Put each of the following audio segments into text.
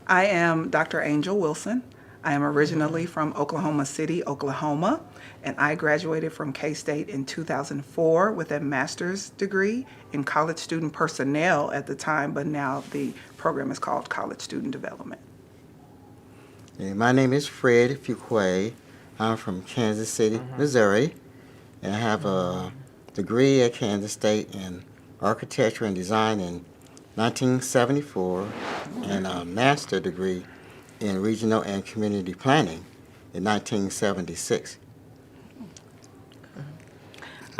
I am Dr. Angel Wilson. I am originally from Oklahoma City, Oklahoma, and I graduated from K-State in 2004 with a master's degree in college student personnel at the time, but now the program is called College Student Development. My name is Fred Fuqua. I'm from Kansas City, Missouri, and I have a degree at Kansas State in architecture and design in 1974 and a master degree in regional and community planning in 1976.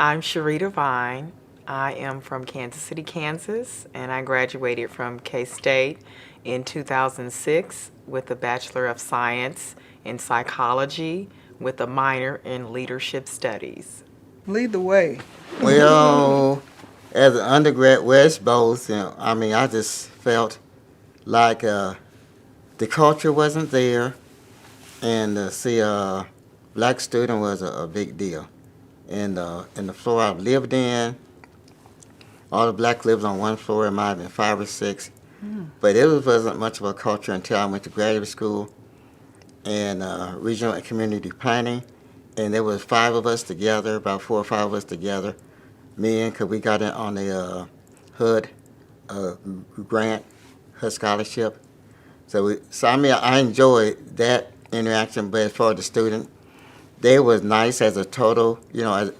I'm Charita Vine. I am from Kansas City, Kansas, and I graduated from K-State in 2006 with a Bachelor of Science in Psychology with a minor in Leadership Studies. Lead the way. Well, as an undergrad, well, it's both. I just felt like the culture wasn't there, and to see a black student was a big deal. And in the floor I've lived in, all the black lived on one floor. It might have been five or six, but it wasn't much of a culture until I went to graduate school and regional and community planning. And there was five of us together, about four or five of us together. Me and, because we got in on the HUD grant, HUD scholarship. I enjoyed that interaction. But as far as the student, they was nice as a total. Total.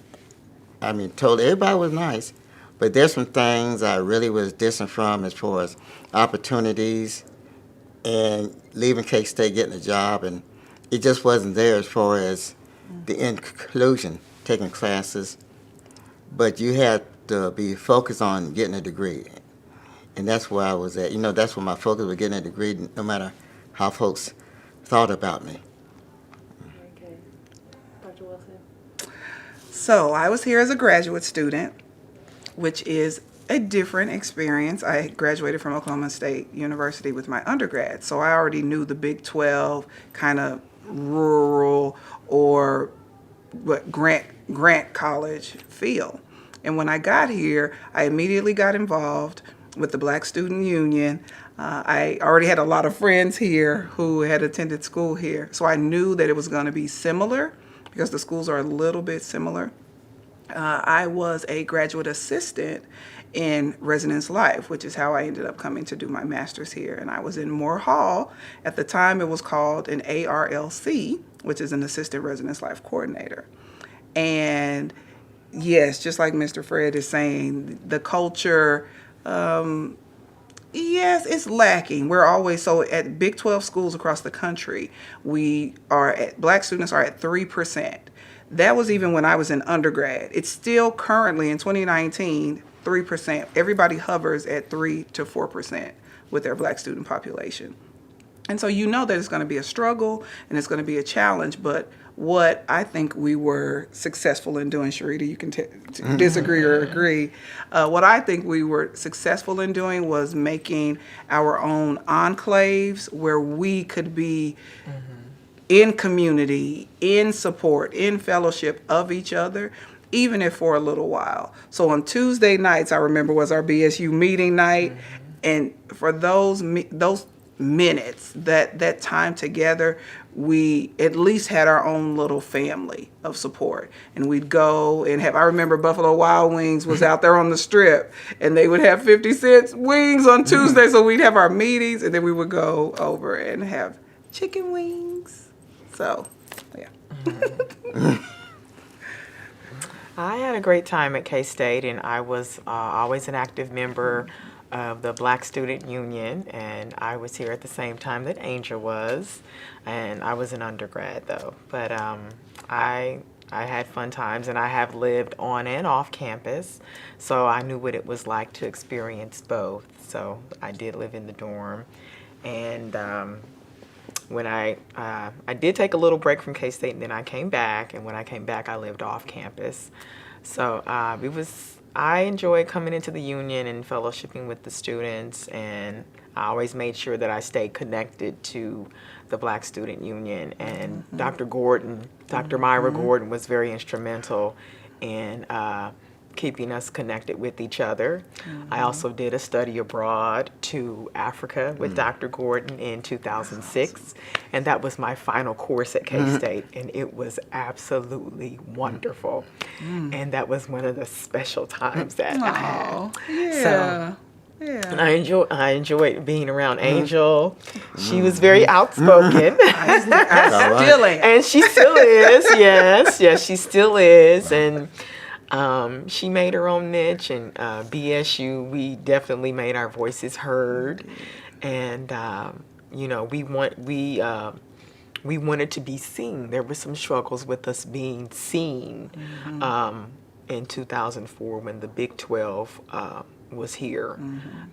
Everybody was nice, but there's some things I really was distant from as far as opportunities and leaving K State, getting a job, and it just wasn't there as far as the inclusion, taking classes. But you had to be focused on getting a degree, and that's where I was at. That's where my focus was, getting a degree, no matter how folks thought about me. Okay. Dr. Wilson? So I was here as a graduate student, which is a different experience. I graduated from Oklahoma State University with my undergrad, so I already knew the Big 12 kind of rural or what grant college feel. And when I got here, I immediately got involved with the Black Student Union. I already had a lot of friends here who had attended school here, so I knew that it was going to be similar because the schools are a little bit similar. I was a graduate assistant in residence life, which is how I ended up coming to do my master's here. And I was in Moore Hall. At the time, it was called an ARLC, which is an assistant residence life coordinator. And yes, just like Mr. Fred is saying, the culture, yes, it's lacking. We're always, so at Big 12 schools across the country, black students are at 3%. That was even when I was in undergrad. It's still currently in 2019, 3%. Everybody hovers at 3 to 4% with their black student population. And so you know that it's going to be a struggle and it's going to be a challenge, but what I think we were successful in doing, Charita, you can disagree or agree, what I think we were successful in doing was making our own enclaves where we could be in community, in support, in fellowship of each other, even if for a little while. So on Tuesday nights, I remember, was our BSU meeting night, and for those minutes, that time together, we at least had our own little family of support. And we'd go and I remember Buffalo Wild Wings was out there on the strip, and they would have 50-cent wings on Tuesday, so we'd have our meetings, and then we would go over and have chicken wings. So, yeah. I had a great time at K-State, and I was always an active member of the Black Student Union, and I was here at the same time that Angel was, and I was an undergrad though. But I had fun times, and I have lived on and off campus, so I knew what it was like to experience both. So I did live in the dorm, and when I did take a little break from K-State, and then I came back, and when I came back, I lived off campus. So I enjoyed coming into the union and fellowshipping with the students, and I always made sure that I stayed connected to the Black Student Union. And Dr. Myra Gordon was very instrumental in keeping us connected with each other. I also did a study abroad to Africa with Dr. Gordon in 2006, and that was my final course at K-State, and it was absolutely wonderful. And that was one of the special times that I had. Oh, yeah. So, yeah. and I enjoyed being around Angel. She was very outspoken. I still am. And she still is, yes, she still is. And she made her own niche, and BSU, we definitely made our voices heard. And, you know, we wanted to be seen. There were some struggles with us being seen in 2004 when the Big 12 was here.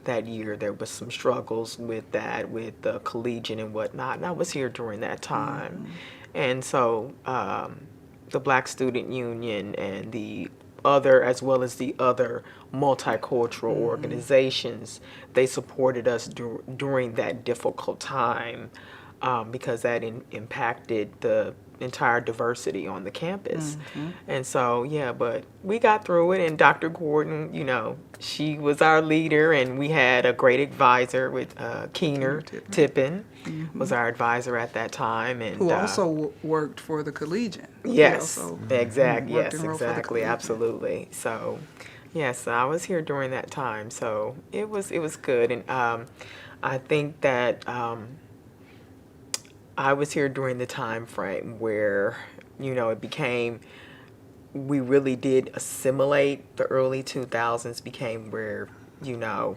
That year. There was some struggles with that, with the collegiate and whatnot, and I was here during that time. And so the Black Student Union and the other, as well as the other multicultural organizations, they supported us during that difficult time because that impacted the entire diversity on the campus. And so, yeah, but we got through it, and Dr. Gordon, you know, she was our leader, and we had a great advisor with Keener Tippin was our advisor at that time. And Who also worked for the collegian. yes, Worked exactly, for the absolutely. So, yes, I was here during that time, so it was good. And I think that I was here during the time frame where, you know, it became, we really did assimilate. The early 2000s became where, you know,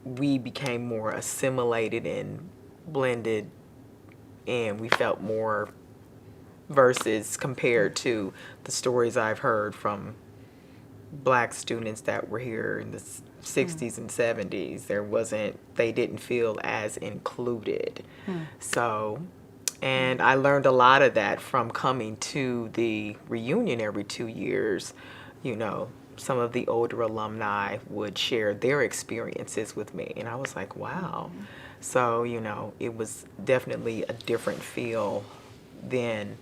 we became more assimilated and blended, and we felt more versus compared to the stories I've heard from Black students that were here in the 60s and 70s. They didn't feel as included. So, and I learned a lot of that from coming to the reunion every 2 years. You know, some of the older alumni would share their experiences with me, and I was like, wow. So, you know, it was definitely a different feel than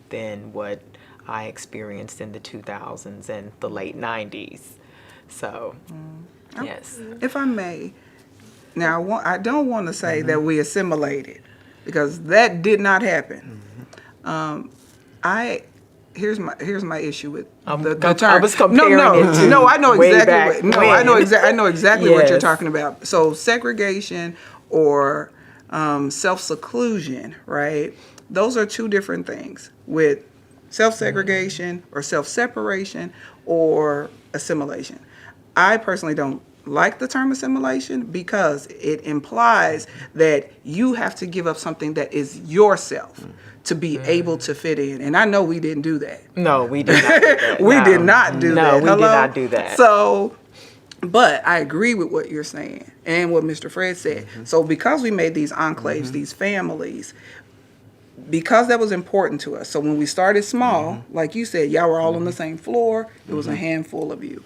what I experienced in the 2000s and the late 90s. So, yes. If I may, now I don't want to say that we assimilated, because that did not happen. Here's my issue with the term. I was comparing it to no, I know way exactly back what. No, when. I know exactly what you're Yes. talking about. So segregation or self-seclusion, right? Those are two different things. With self-segregation or self-separation or assimilation, I personally don't like the term assimilation because it implies that you have to give up something that is yourself to be able to fit in. And I know we didn't do that. No, we did not do that. We No. did not do that. No, we did Hello? not do that. So, but I agree with what you're saying and what Mr. Fred said. So because we made these enclaves, these families, because that was important to us. So when we started small, like you said, y'all were all on the same floor. It was a handful of you.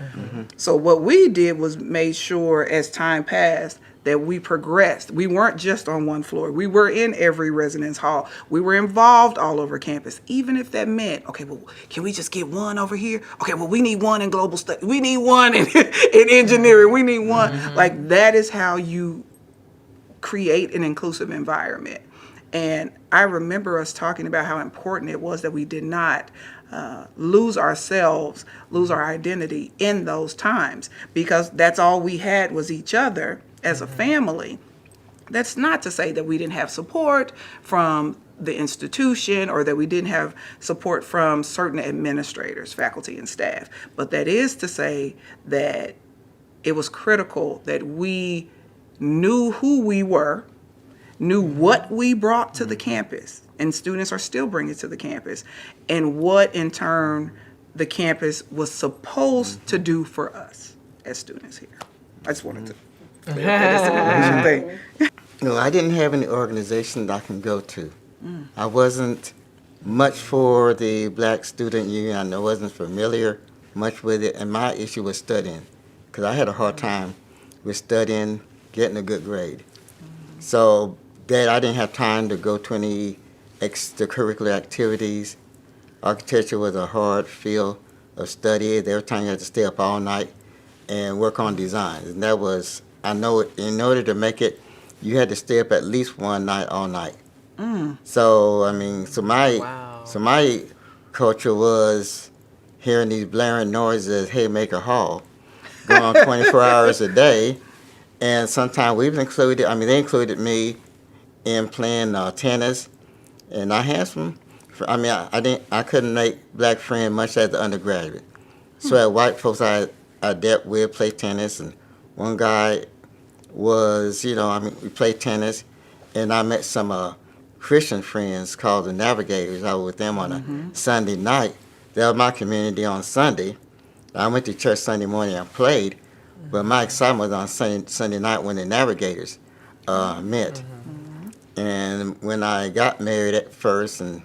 So what we did was made sure as time passed that we progressed. We weren't just on one floor. We were in every residence hall. We were involved all over campus, even if that meant, okay, well, can we just get one over here? Okay, well, we need one in global studies. We need one in engineering. We need one. Like, that is how you create an inclusive environment. And I remember us talking about how important it was that we did not lose ourselves, lose our identity in those times, because that's all we had was each other as a family. That's not to say that we didn't have support from the institution or that we didn't have support from certain administrators, faculty, and staff. But that is to say that it was critical that we knew who we were, knew what we brought to the campus, and students are still bringing to the campus, and what in turn the campus was supposed to do for us as students here. I just wanted to clear up that assimilation thing. No, I didn't have any organization that I can go to. I wasn't much for the Black Student Union. I wasn't familiar much with it, and my issue was studying, because I had a hard time with studying, getting a good grade. So that I didn't have time to go to any extracurricular activities. Architecture was a hard field of study. Every time you had to stay up all night and work on designs. And that was, I know in order to make it, you had to stay up at least one night all night. So, I mean, Wow. so my culture was hearing these blaring noises at Haymaker Hall going on 24 hours a day. And sometimes we even included, they included me in playing tennis. And I had some, I couldn't make black friends much as an undergraduate. So at white folks I dealt with, played tennis. And one guy was, we played tennis. And I met some Christian friends called the Navigators. I was with them on a Sunday night. That was my community on Sunday. I went to church Sunday morning and played, but my excitement was on Sunday night when the Navigators met. And when I got married at first, and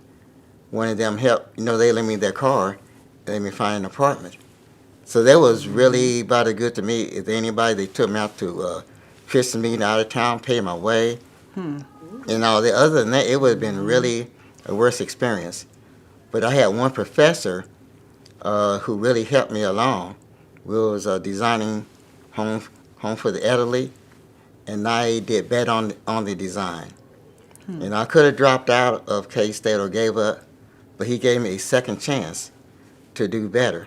one of them helped, they lent me their car, and let me find an apartment. So that was really about as good to me as anybody. They took me out to Christian meeting out of town, paid my way. And all the other than that, it would have been really a worse experience. But I had one professor who really helped me along. We was designing home for the elderly, and I did better on the design. And I could have dropped out of K-State or gave up, but he gave me a second chance to do better.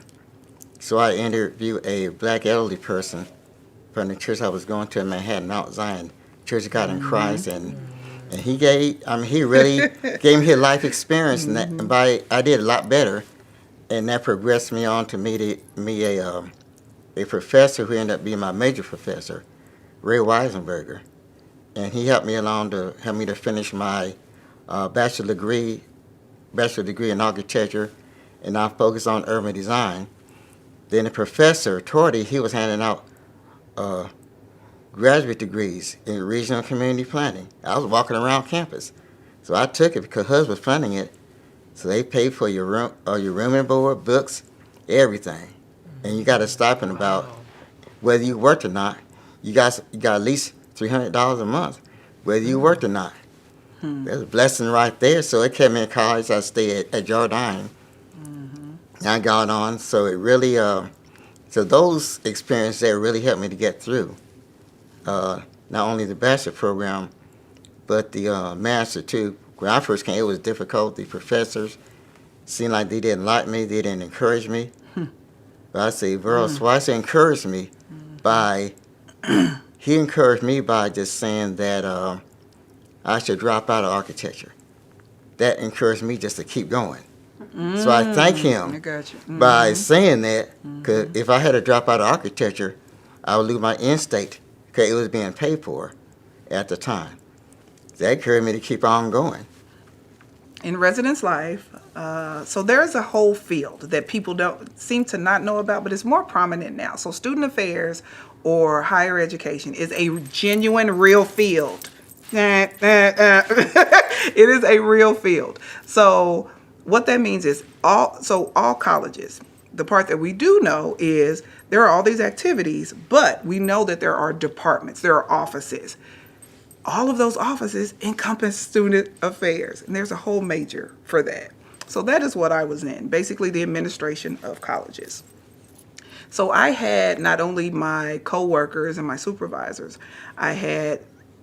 So I interviewed a black elderly person from the church I was going to in Manhattan, Mount Zion, Church of God in Christ, and he he really gave me his life experience, and I did a lot better, and that progressed me on to meet a professor who ended up being my major professor, Ray Weisenberger, and he helped me to finish my bachelor degree in architecture, and I focused on urban design. Then the professor, Torty, he was handing out graduate degrees in regional community planning. I was walking around campus. So I took it because Hus was funding it. So they paid for your room and board, books, everything. And you got a stipend about whether you worked or not. You got at least $300 a month, whether you worked or not. That's a blessing right there. So it kept me in college. I stayed at Jardine. And I got on. So it really, so those experiences there really helped me to get through. Not only the bachelor program, but the master too. When I first came, it was difficult. The professors seemed like they didn't like me. They didn't encourage me. But I say, Twice he encouraged me he encouraged me by just saying that I should drop out of architecture. That encouraged me just to keep going. So I thank him I got you. by saying that, because if I had to drop out of architecture, I would lose my in-state, because it was being paid for at the time. That encouraged me to keep on going. In residence life, so there's a whole field that people don't seem to not know about, but it's more prominent now. So student affairs or higher education is a genuine, real field. It is a real field. So what that means is all colleges, the part that we do know is there are all these activities, but we know that there are departments, there are offices. All of those offices encompass student affairs, and there's a whole major for that. So that is what I was in, basically the administration of colleges. So I had not only my coworkers and my supervisors, I had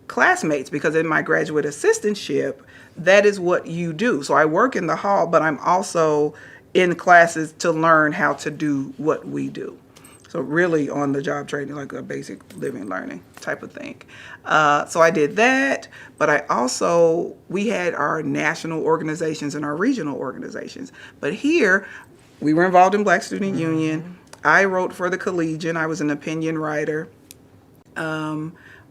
classmates, because in my graduate assistantship, that is what you do. So I work in the hall, but I'm also in classes to learn how to do what we do. So really on the job training, like a basic living learning type of thing. So I did that, but we had our national organizations and our regional organizations. But here, we were involved in Black Student Union. I wrote for the Collegian. I was an opinion writer.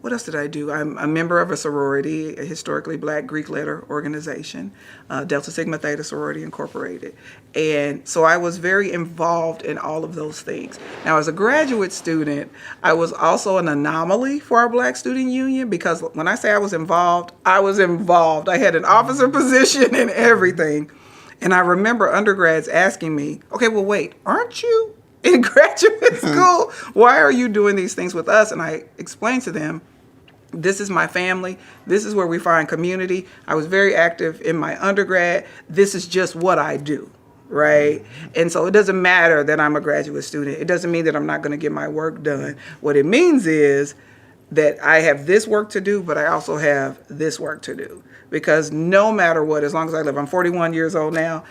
What else did I do? I'm a member of a sorority, a historically Black Greek letter organization, Delta Sigma Theta Sorority Incorporated. And so I was very involved in all of those things. Now, as a graduate student, I was also an anomaly for our Black Student Union, because when I say I was involved, I was involved. I had an officer position and everything. And I remember undergrads asking me, okay, well, wait, aren't you in graduate school? Why are you doing these things with us? And I explained to them, this is my family. This is where we find community. I was very active in my undergrad. This is just what I do. right? And so it doesn't matter that I'm a graduate student. It doesn't mean that I'm not going to get my work done. What it means is that I have this work to do, but I also have this work to do. Because no matter what, as long as I live, I'm 41 years old now,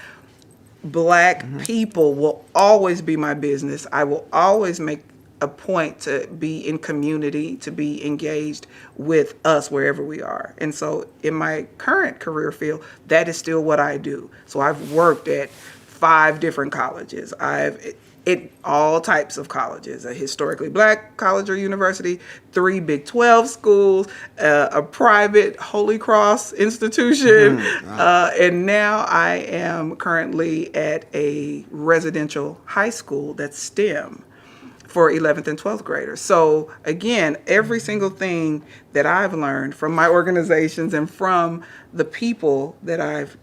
Black people will always be my business. I will always make a point to be in community, to be engaged with us wherever we are. And so in my current career field, that is still what I do. So I've worked at 5 different colleges. I've in all types of colleges, a historically Black college or university, 3 Big 12 schools, a private Holy Cross institution, and now I am currently at a residential high school that's STEM for 11th and 12th graders. So again, every single thing that I've learned from my organizations and from the people that I've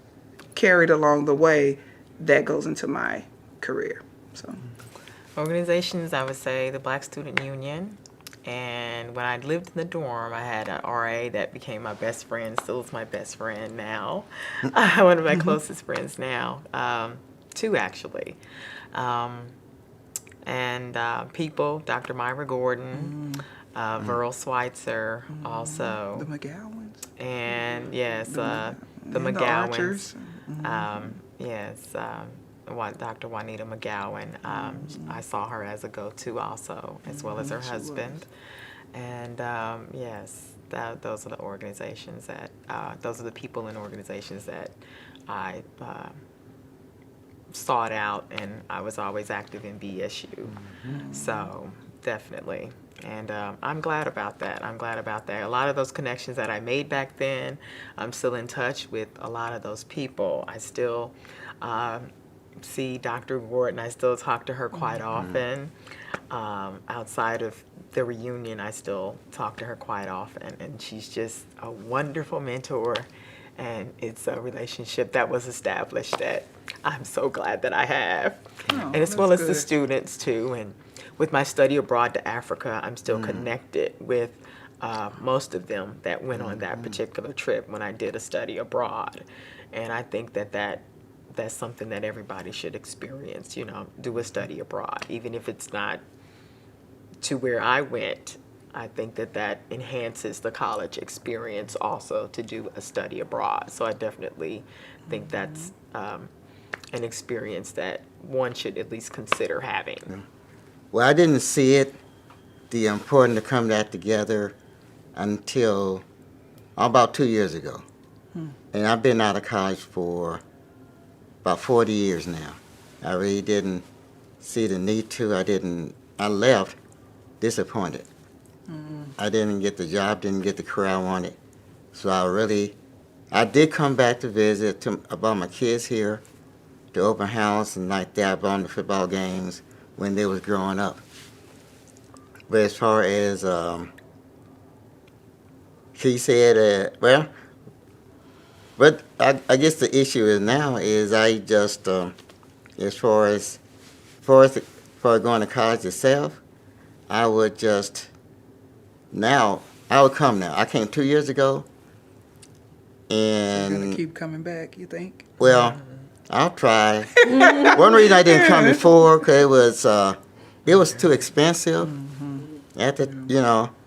carried along the way, that goes into my career. So Organizations, I would say the Black Student Union. And when I lived in the dorm, I had an RA that became my best friend, still is my best friend now. One of my closest friends now. 2 actually. And people, Dr. Myra Gordon, Verl Schweitzer also. the McGowans. And yes, the and the McGowans. Archers. Yes, Dr. Juanita McGowan. I saw her as a go-to also, as well as her she husband. And yes, those are the organizations that, those are the people and organizations that I sought out, and I was always active in BSU. So definitely. And I'm glad about that. I'm glad about that. A lot of those connections that I made back then, I'm still in touch with a lot of those people. I still see Dr. Gordon. I still talk to her quite often. Outside of the reunion, I still talk to her quite often. And she's just a wonderful mentor. And it's a relationship that was established that I'm so glad that I have. And as well as the students too. And with my study abroad to Africa, I'm still connected with most of them that went on that particular trip when I did a study abroad. And I think that's something that everybody should experience, do a study abroad. Even if it's not to where I went, I think that enhances the college experience also to do a study abroad. So I definitely think that's an experience that one should at least consider having. Well, I didn't see it, the importance to come that together until about 2 years ago. And I've been out of college for about 40 years now. I really didn't see the need to. I left disappointed. I didn't get the job, didn't get the career I wanted. So I did come back to visit. I brought my kids here to open house and like that. I brought them to football games when they was growing up. But as far as she said, but I guess the issue is now is I just as far as going to college itself, I would come now. I came 2 years ago, You're and gonna keep coming back, you think? well, I'll try. One reason I didn't come before, because it was too expensive.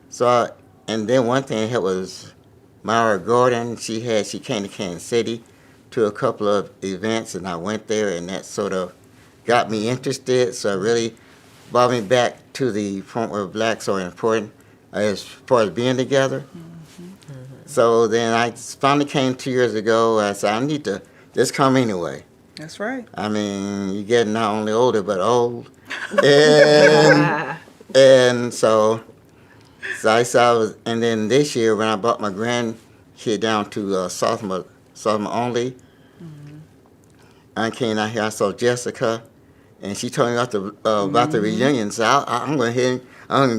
So and then one thing it was Myra Gordon. She came to Kansas City to a couple of events, and I went there, and that sort of got me interested. So it really brought me back to the point where blacks are important as far as being together. So then I finally came 2 years ago. I said, I need to just come anyway. That's right. I mean, you're getting not only older, but old. And so I saw, and then this year when I brought my grandkid down to sophomore only, I came out here, I saw Jessica, and she told me about the reunion. So I'm going to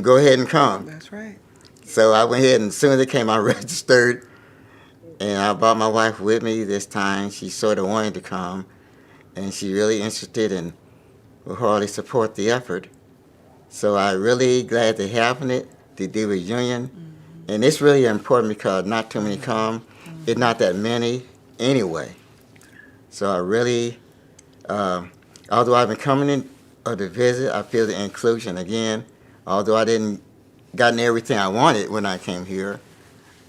go ahead and come. That's right. So I went ahead, and as soon as it came, I registered, and I brought my wife with me this time. She sort of wanted to come, and she really interested and will hardly support the effort. So I'm really glad to having it, to do a reunion. And it's really important because not too many come. It's not that many anyway. So I really Although I've been coming in to visit, I feel the inclusion again. Although I didn't gotten everything I wanted when I came here,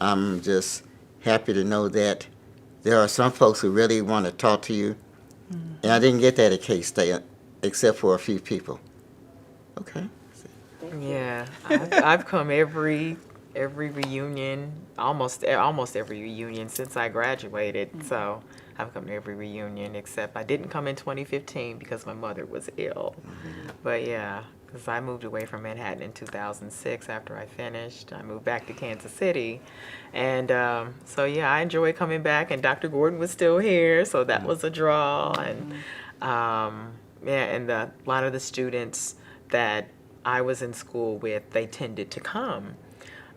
I'm just happy to know that there are some folks who really want to talk to you. And I didn't get that at K-State, except for a few people. Okay. Yeah, I've come every reunion, almost every reunion since I graduated. So I've come to every reunion except I didn't come in 2015 because my mother was ill. But yeah, because I moved away from Manhattan in 2006 after I finished. I moved back to Kansas City, and so yeah, I enjoy coming back. And Dr. Gordon was still here, so that was a draw. And yeah, and a lot of the students that I was in school with, they tended to come.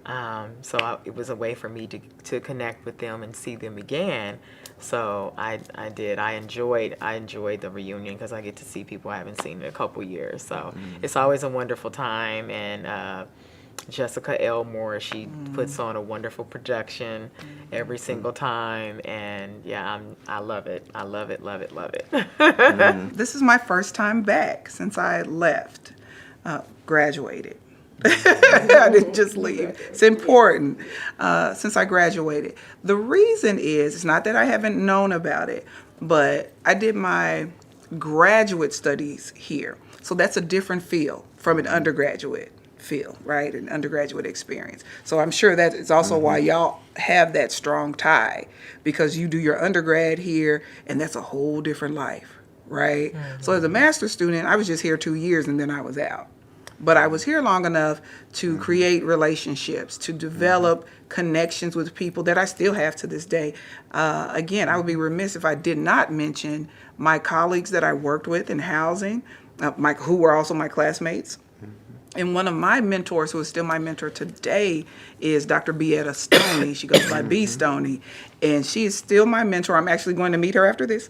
It was a way for me to connect with them and see them again. So I did. I enjoyed the reunion because I get to see people I haven't seen in a couple years. So it's always a wonderful time. And Jessica Elmore, she puts on a wonderful production every single time. And yeah, I love it. I love it, love it, love it. This is my first time back since I left, graduated. I didn't just leave. It's important since I graduated. The reason is, it's not that I haven't known about it, but I did my graduate studies here. So that's a different feel from an undergraduate feel, right? An undergraduate experience. So I'm sure that is also why y'all have that strong tie, because you do your undergrad here and that's a whole different life, right? So as a master's student, I was just here 2 years and then I was out. But I was here long enough to create relationships, to develop connections with people that I still have to this day. Again, I would be remiss if I did not mention my colleagues that I worked with in housing, who were also my classmates. And one of my mentors, who is still my mentor today, is Dr. Beata Stoney. She goes by B. Stoney. And she is still my mentor. I'm actually going to meet her after this.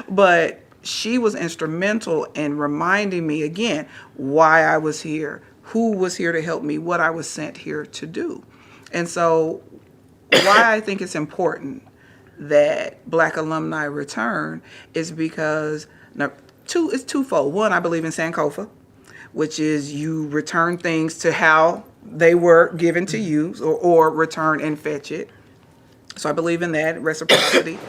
But she was instrumental in reminding me, again, why I was here, who was here to help me, what I was sent here to do. And so why I think it's important that Black alumni return is because it's twofold. One, I believe in Sankofa, which is you return things to how they were given to you, or return and fetch it. So I believe in that, reciprocity.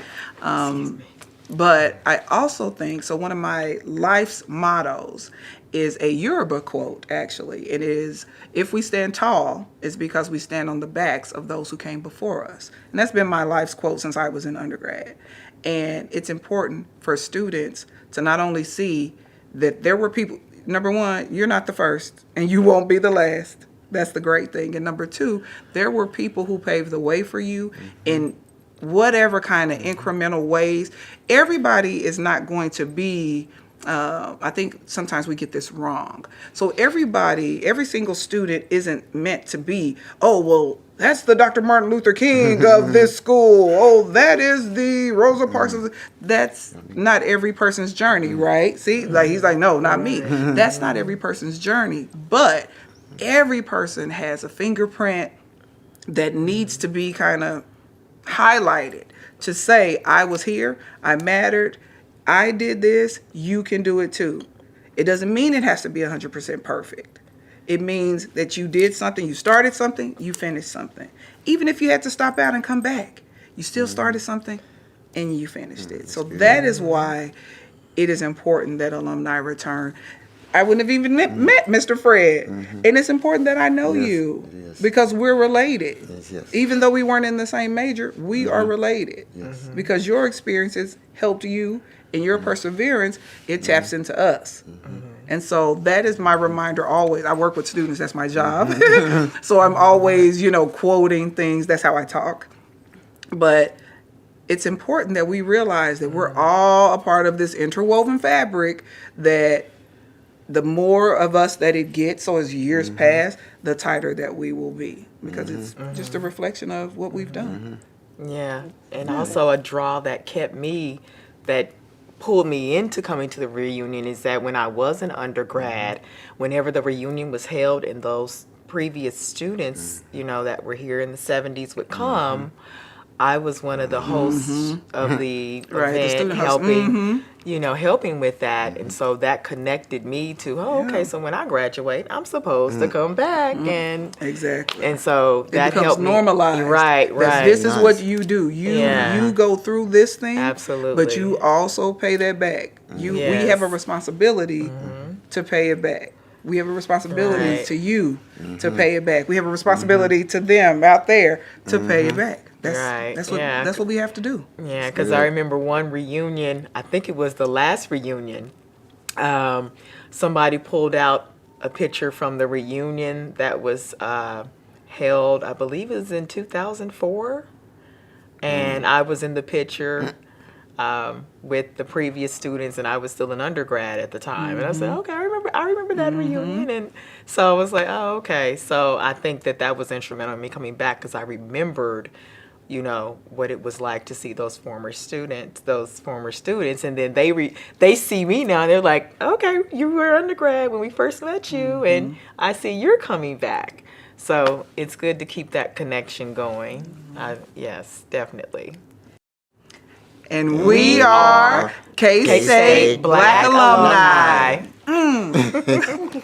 But I also think, so one of my life's mottos is a Yoruba quote, actually. It is, if we stand tall, it's because we stand on the backs of those who came before us. And that's been my life's quote since I was in undergrad. And it's important for students to not only see that there were people, number one, you're not the first and you won't be the last. That's the great thing. And number two, there were people who paved the way for you in whatever kind of incremental ways. Everybody is not going to be, I think sometimes we get this wrong. So every single student isn't meant to be, oh, well, that's the Dr. Martin Luther King of this school. Oh, that is the Rosa Parks. That's not every person's journey, right? See, like he's like, no, not me. That's not every person's journey. But every person has a fingerprint that needs to be kind of highlighted to say, I was here, I mattered, I did this, you can do it too. It doesn't mean it has to be 100% perfect. It means that you did something, you started something, you finished something. Even if you had to stop out and come back, you still started something and you finished it. So that is why it is important that alumni return. I wouldn't have even met Mr. Fred. And it's important that I know you because we're related. Even though we weren't in the same major, we are related. Because your experiences helped you and your perseverance, it taps into us. And so that is my reminder always. I work with students, that's my job. So I'm always, quoting things. That's how I talk. But it's important that we realize that we're all a part of this interwoven fabric, that the more of us that it gets, so as years pass, the tighter that we will be, because it's just a reflection of what we've done. Yeah, and also a draw that pulled me into coming to the reunion is that when I was an undergrad, whenever the reunion was held and those previous students, that were here in the 70s would come, I was one of the hosts of the Right, the event, student host. helping, helping with that. And so that connected me to, okay, Yeah. so when I graduate, I'm supposed to come back. Exactly. And so It that becomes helped me. normalized. Right, that right. This is what Nice. you do. Yeah. You go through this thing. Absolutely. But you also pay that back. We have a Yes. responsibility to pay it back. We have a responsibility Right. to you to pay it back. We have a responsibility to them out there to pay it back. Right, That's yeah. what we have to do. Yeah, because I remember one reunion, I think it was the last reunion, somebody pulled out a picture from the reunion that was held, I believe it was in 2004. And I was in the picture with the previous students, and I was still an undergrad at the time. And I said, okay, I remember that reunion. And so I was like, oh, okay. So I think that was instrumental in me coming back, because I remembered, what it was like to see those former students, and then they see me now, and they're like, okay, you were undergrad when we first met you, and I see you're coming back. So it's good to keep that connection going. Yes, definitely. And we are K-State K-State Black Black Alumni. Alumni.